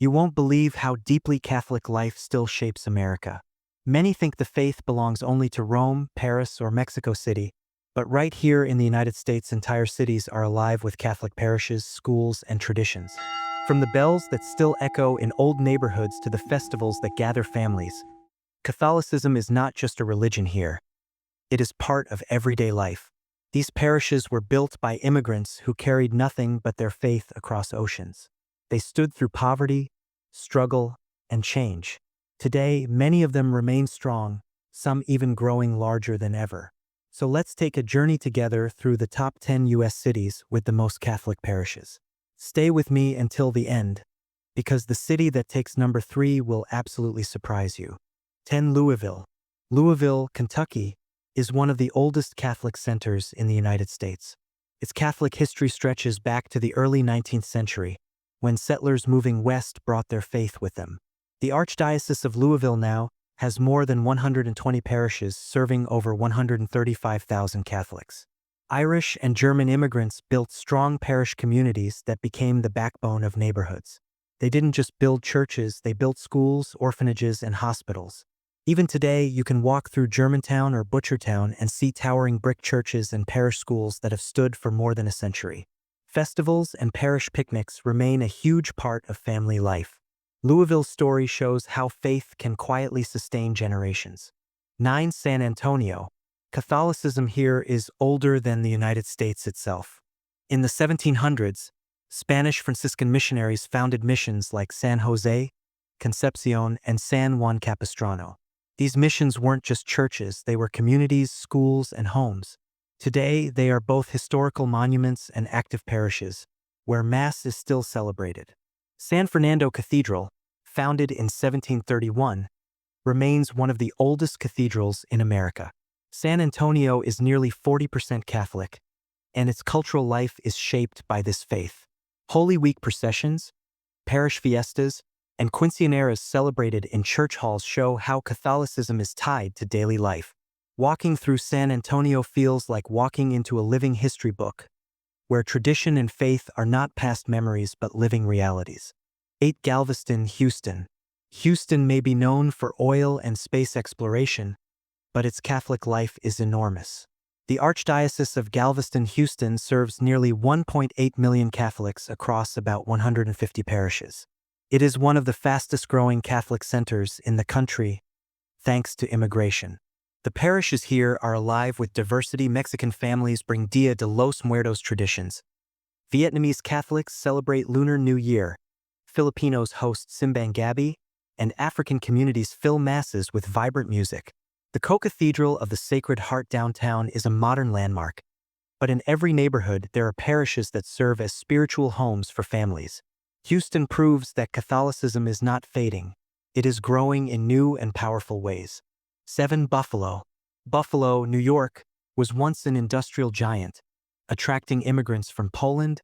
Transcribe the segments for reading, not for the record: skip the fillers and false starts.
You won't believe how deeply Catholic life still shapes America. Many think the faith belongs only to Rome, Paris, or Mexico City, but right here in the United States, entire cities are alive with Catholic parishes, schools, and traditions. From the bells that still echo in old neighborhoods to the festivals that gather families, Catholicism is not just a religion here. It is part of everyday life. These parishes were built by immigrants who carried nothing but their faith across oceans. They stood through poverty, struggle, and change. Today, many of them remain strong, some even growing larger than ever. So let's take a journey together through the top 10 U.S. cities with the most Catholic parishes. Stay with me until the end, because the city that takes number 3 will absolutely surprise you. 10. Louisville. Louisville, Kentucky, is one of the oldest Catholic centers in the United States. Its Catholic history stretches back to the early 19th century, when settlers moving west brought their faith with them. The Archdiocese of Louisville now has more than 120 parishes serving over 135,000 Catholics. Irish and German immigrants built strong parish communities that became the backbone of neighborhoods. They didn't just build churches, they built schools, orphanages, and hospitals. Even today, you can walk through Germantown or Butchertown and see towering brick churches and parish schools that have stood for more than a century. Festivals and parish picnics remain a huge part of family life. Louisville's story shows how faith can quietly sustain generations. 9. San Antonio. Catholicism here is older than the United States itself. In the 1700s, Spanish Franciscan missionaries founded missions like San Jose, Concepcion, and San Juan Capistrano. These missions weren't just churches, they were communities, schools, and homes. Today, they are both historical monuments and active parishes, where Mass is still celebrated. San Fernando Cathedral, founded in 1731, remains one of the oldest cathedrals in America. San Antonio is nearly 40% Catholic, and its cultural life is shaped by this faith. Holy Week processions, parish fiestas, and quinceañeras celebrated in church halls show how Catholicism is tied to daily life. Walking through San Antonio feels like walking into a living history book, where tradition and faith are not past memories but living realities. 8. Galveston, Houston. Houston may be known for oil and space exploration, but its Catholic life is enormous. The Archdiocese of Galveston-Houston serves nearly 1.8 million Catholics across about 150 parishes. It is one of the fastest-growing Catholic centers in the country, thanks to immigration. The parishes here are alive with diversity. Mexican families bring Dia de los Muertos traditions. Vietnamese Catholics celebrate Lunar New Year. Filipinos host Simbang Gabi, and African communities fill masses with vibrant music. The Co-Cathedral of the Sacred Heart downtown is a modern landmark, but in every neighborhood there are parishes that serve as spiritual homes for families. Houston proves that Catholicism is not fading. It is growing in new and powerful ways. 7. Buffalo. Buffalo, New York, was once an industrial giant, attracting immigrants from Poland,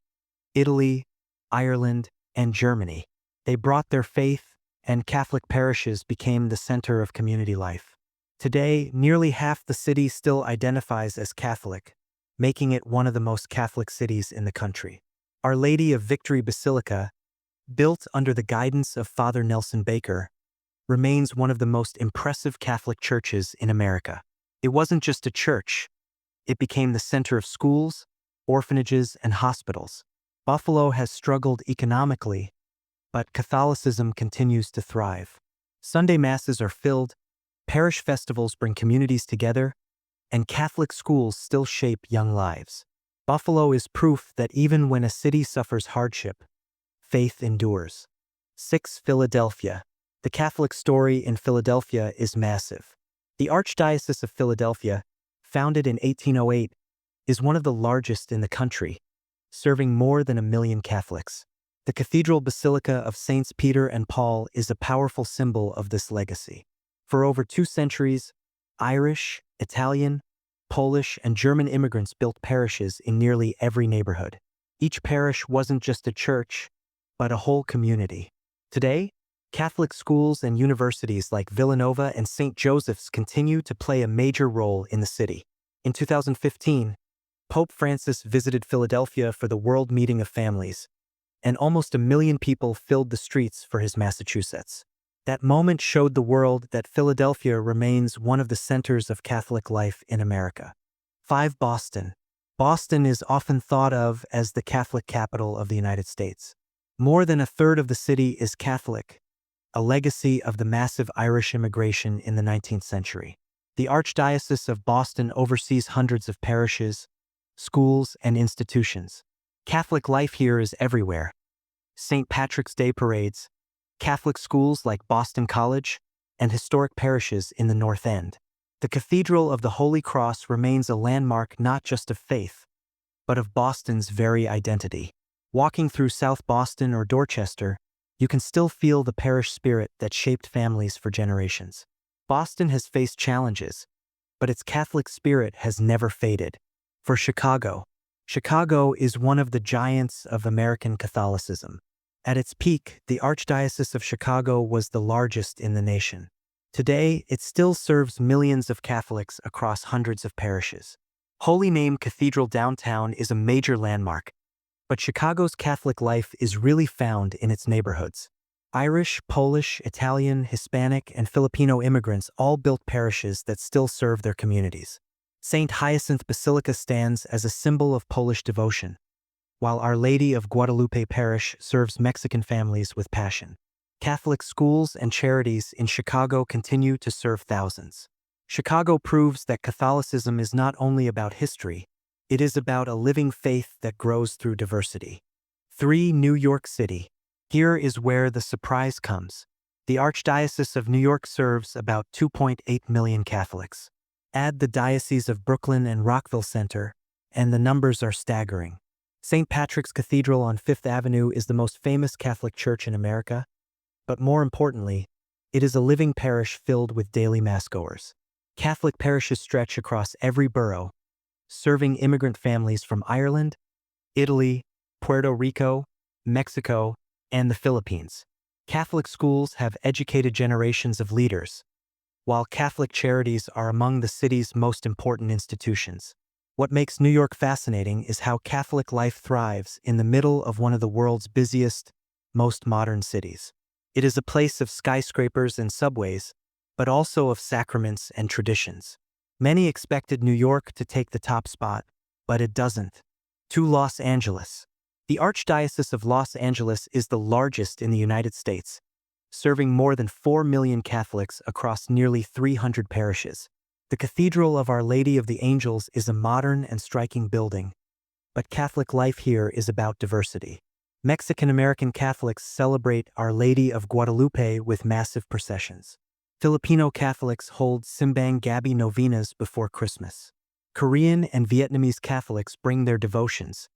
Italy, Ireland, and Germany. They brought their faith, and Catholic parishes became the center of community life. Today, nearly half the city still identifies as Catholic, making it one of the most Catholic cities in the country. Our Lady of Victory Basilica, built under the guidance of Father Nelson Baker, remains one of the most impressive Catholic churches in America. It wasn't just a church, it became the center of schools, orphanages, and hospitals. Buffalo has struggled economically, but Catholicism continues to thrive. Sunday masses are filled, parish festivals bring communities together, and Catholic schools still shape young lives. Buffalo is proof that even when a city suffers hardship, faith endures. 6. Philadelphia. The Catholic story in Philadelphia is massive. The Archdiocese of Philadelphia, founded in 1808, is one of the largest in the country, serving more than 1 million Catholics. The Cathedral Basilica of Saints Peter and Paul is a powerful symbol of this legacy. For over 2 centuries, Irish, Italian, Polish, and German immigrants built parishes in nearly every neighborhood. Each parish wasn't just a church, but a whole community. Today, Catholic schools and universities like Villanova and St. Joseph's continue to play a major role in the city. In 2015, Pope Francis visited Philadelphia for the World Meeting of Families, and almost 1 million people filled the streets for his Massachusetts. That moment showed the world that Philadelphia remains one of the centers of Catholic life in America. 5. Boston. Boston is often thought of as the Catholic capital of the United States. More than a third of the city is Catholic, a legacy of the massive Irish immigration in the 19th century. The Archdiocese of Boston oversees hundreds of parishes, schools, and institutions. Catholic life here is everywhere. St. Patrick's Day parades, Catholic schools like Boston College, and historic parishes in the North End. The Cathedral of the Holy Cross remains a landmark not just of faith, but of Boston's very identity. Walking through South Boston or Dorchester, you can still feel the parish spirit that shaped families for generations. Boston has faced challenges, but its Catholic spirit has never faded. For Chicago, Chicago is one of the giants of American Catholicism. At its peak, the Archdiocese of Chicago was the largest in the nation. Today, it still serves millions of Catholics across hundreds of parishes. Holy Name Cathedral downtown is a major landmark, but Chicago's Catholic life is really found in its neighborhoods. Irish, Polish, Italian, Hispanic, and Filipino immigrants all built parishes that still serve their communities. St. Hyacinth Basilica stands as a symbol of Polish devotion, while Our Lady of Guadalupe Parish serves Mexican families with passion. Catholic schools and charities in Chicago continue to serve thousands. Chicago proves that Catholicism is not only about history, it is about a living faith that grows through diversity. 3. New York City. Here is where the surprise comes. The Archdiocese of New York serves about 2.8 million Catholics. Add the Diocese of Brooklyn and Rockville Center, and the numbers are staggering. St. Patrick's Cathedral on Fifth Avenue is the most famous Catholic church in America, but more importantly, it is a living parish filled with daily massgoers. Catholic parishes stretch across every borough, serving immigrant families from Ireland, Italy, Puerto Rico, Mexico, and the Philippines. Catholic schools have educated generations of leaders, while Catholic charities are among the city's most important institutions. What makes New York fascinating is how Catholic life thrives in the middle of one of the world's busiest, most modern cities. It is a place of skyscrapers and subways, but also of sacraments and traditions. Many expected New York to take the top spot, but it doesn't. 2. Los Angeles. The Archdiocese of Los Angeles is the largest in the United States, serving more than 4 million Catholics across nearly 300 parishes. The Cathedral of Our Lady of the Angels is a modern and striking building, but Catholic life here is about diversity. Mexican-American Catholics celebrate Our Lady of Guadalupe with massive processions. Filipino Catholics hold Simbang Gabi novenas before Christmas. Korean and Vietnamese Catholics bring their devotions,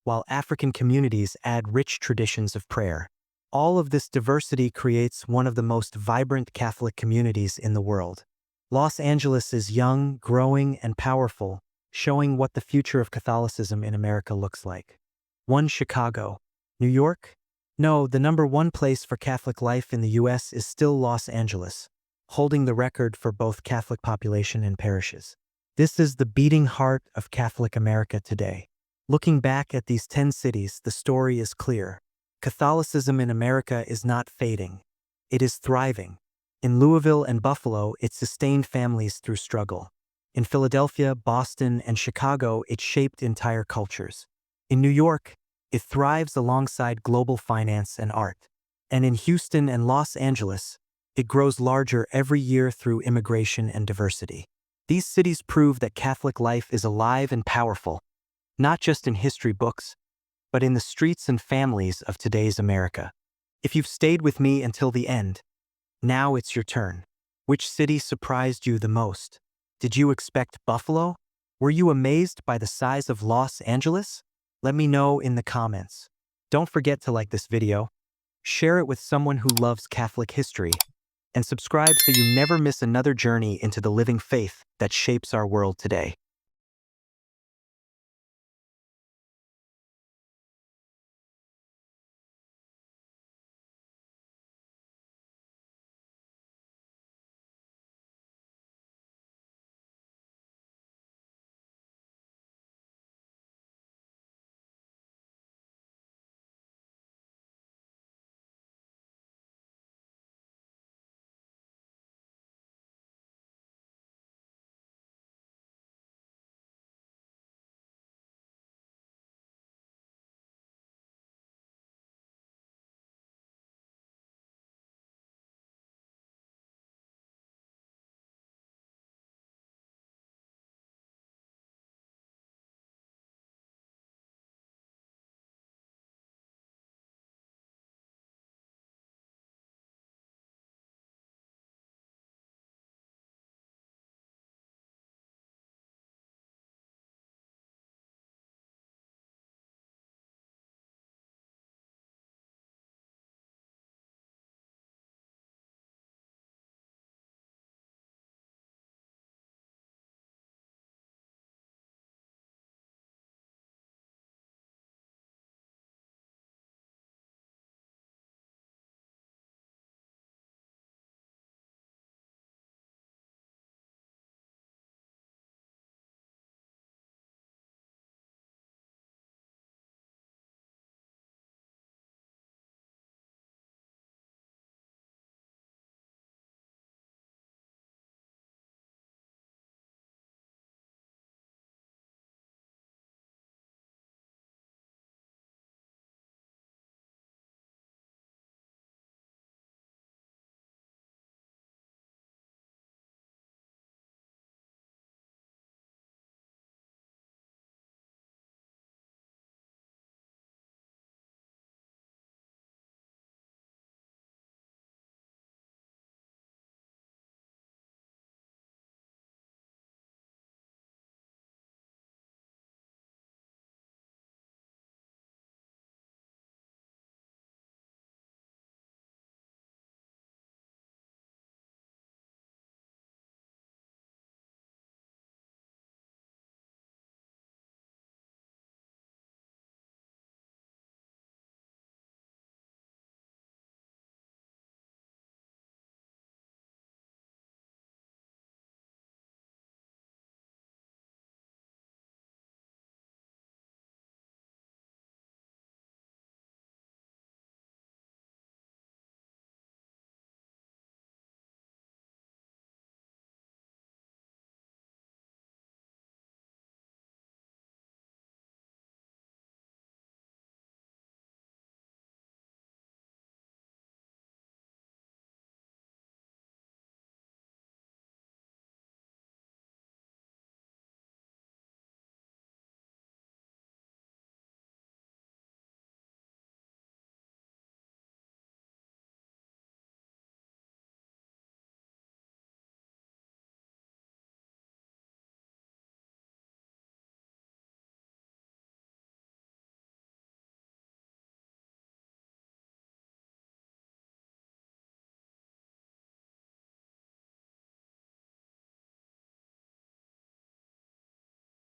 while African communities add rich traditions of prayer. All of this diversity creates one of the most vibrant Catholic communities in the world. Los Angeles is young, growing, and powerful, showing what the future of Catholicism in America looks like. 1. Chicago. New York? No, the #1 place for Catholic life in the U.S. is still Los Angeles, holding the record for both Catholic population and parishes. This is the beating heart of Catholic America today. Looking back at these 10 cities, the story is clear. Catholicism in America is not fading. It is thriving. In Louisville and Buffalo, it sustained families through struggle. In Philadelphia, Boston, and Chicago, it shaped entire cultures. In New York, it thrives alongside global finance and art. And in Houston and Los Angeles, it grows larger every year through immigration and diversity. These cities prove that Catholic life is alive and powerful, not just in history books, but in the streets and families of today's America. If you've stayed with me until the end, now it's your turn. Which city surprised you the most? Did you expect Buffalo? Were you amazed by the size of Los Angeles? Let me know in the comments. Don't forget to like this video, share it with someone who loves Catholic history, and subscribe so you never miss another journey into the living faith that shapes our world today.